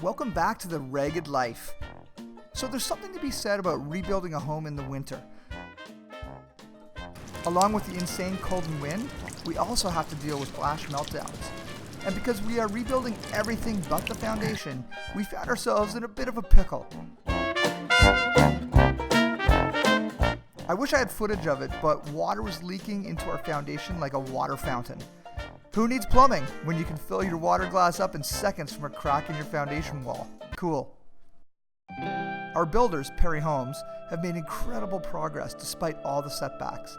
Welcome back to the Ragged Life. So there's something to be said about rebuilding a home in the winter. Along with the insane cold and wind, we also have to deal with flash meltdowns. And because we are rebuilding everything but the foundation, we found ourselves in a bit of a pickle. I wish I had footage of it, but water was leaking into our foundation like a water fountain. Who needs plumbing when you can fill your water glass up in seconds from a crack in your foundation wall? Cool. Our builders, Perry Homes, have made incredible progress despite all the setbacks.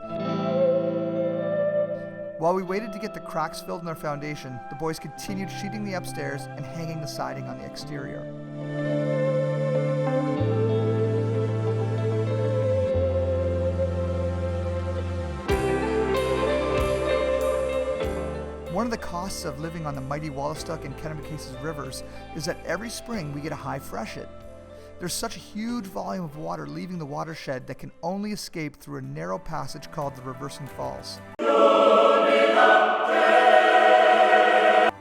While we waited to get the cracks filled in their foundation, the boys continued sheeting the upstairs and hanging the siding on the exterior. One of the costs of living on the mighty Wallastock and Kennebecasis rivers is that every spring we get a high freshet. There's such a huge volume of water leaving the watershed that can only escape through a narrow passage called the Reversing Falls.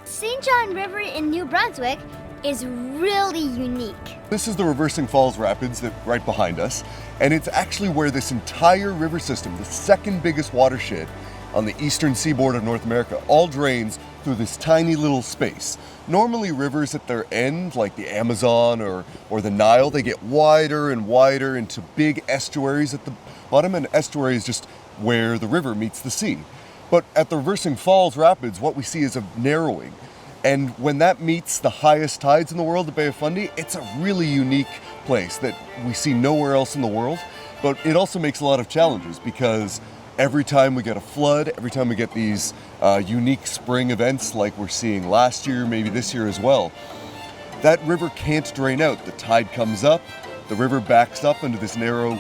St. John River in New Brunswick is really unique. This is the Reversing Falls Rapids that right behind us, and it's actually where this entire river system, the second biggest watershed on the eastern seaboard of North America, all drains through this tiny little space. Normally rivers at their end, like the Amazon or the Nile, they get wider and wider into big estuaries at the bottom, and estuary is just where the river meets the sea. But at the Reversing Falls Rapids, what we see is a narrowing. And when that meets the highest tides in the world, the Bay of Fundy, it's a really unique place that we see nowhere else in the world. But it also makes a lot of challenges because every time we get a flood, every time we get these unique spring events like we're seeing last year, maybe this year as well, that river can't drain out. The tide comes up, the river backs up into this narrow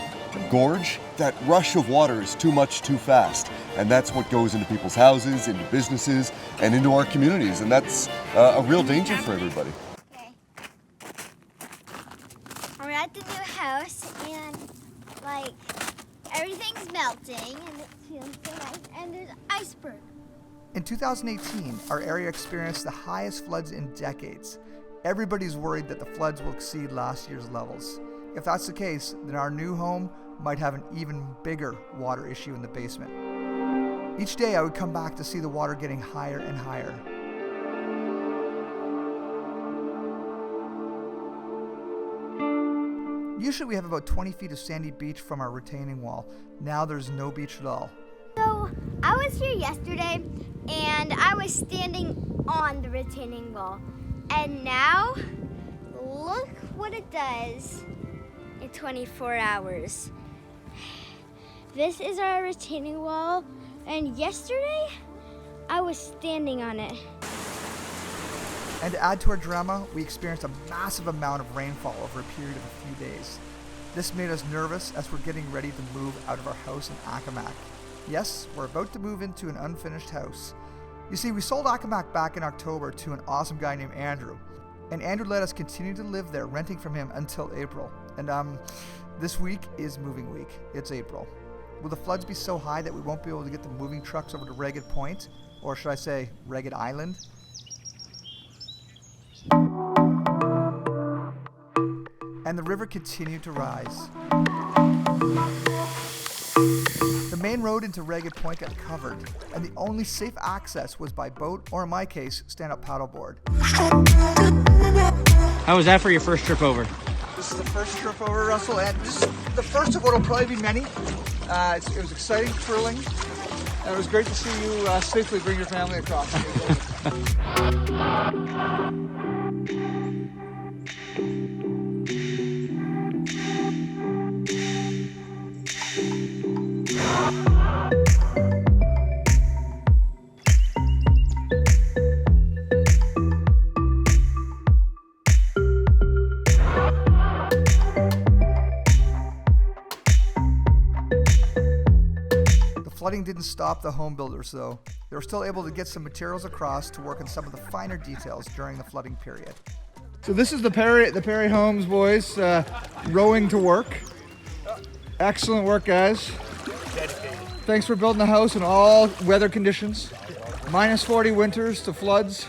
gorge. That rush of water is too much too fast. And that's what goes into people's houses, into businesses, and into our communities. And that's a real danger for everybody. Okay. We're at the new house and everything's melting and it feels so nice and there's iceberg. In 2018, our area experienced the highest floods in decades. Everybody's worried that the floods will exceed last year's levels. If that's the case, then our new home might have an even bigger water issue in the basement. Each day I would come back to see the water getting higher and higher. Usually we have about 20 feet of sandy beach from our retaining wall. Now there's no beach at all. So I was here yesterday and I was standing on the retaining wall. And now look what it does in 24 hours. This is our retaining wall, and yesterday I was standing on it. And to add to our drama, we experienced a massive amount of rainfall over a period of a few days. This made us nervous as we're getting ready to move out of our house in Accomack. Yes, we're about to move into an unfinished house. You see, we sold Accomack back in October to an awesome guy named Andrew. And Andrew let us continue to live there, renting from him until April. And this week is moving week. It's April. Will the floods be so high that we won't be able to get the moving trucks over to Ragged Point? Or should I say, Ragged Island? And the river continued to rise. The main road into Ragged Point got covered, and the only safe access was by boat, or in my case, stand-up paddleboard. How was that for your first trip over? This is the first trip over, Russell, and this is the first of what will probably be many. It was exciting, thrilling, and it was great to see you safely bring your family across. Flooding didn't stop the home builders though. They were still able to get some materials across to work on some of the finer details during the flooding period. So this is the Perry Homes boys rowing to work. Excellent work, guys. Thanks for building the house in all weather conditions. -40 winters to floods.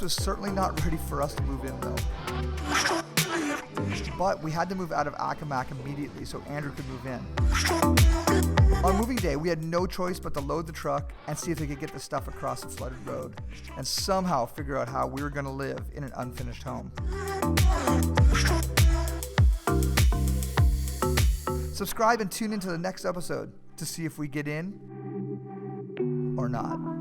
was certainly not ready for us to move in though. But we had to move out of Accomack immediately so Andrew could move in. On moving day, we had no choice but to load the truck and see if they could get the stuff across the flooded road and somehow figure out how we were going to live in an unfinished home. Subscribe and tune into the next episode to see if we get in or not.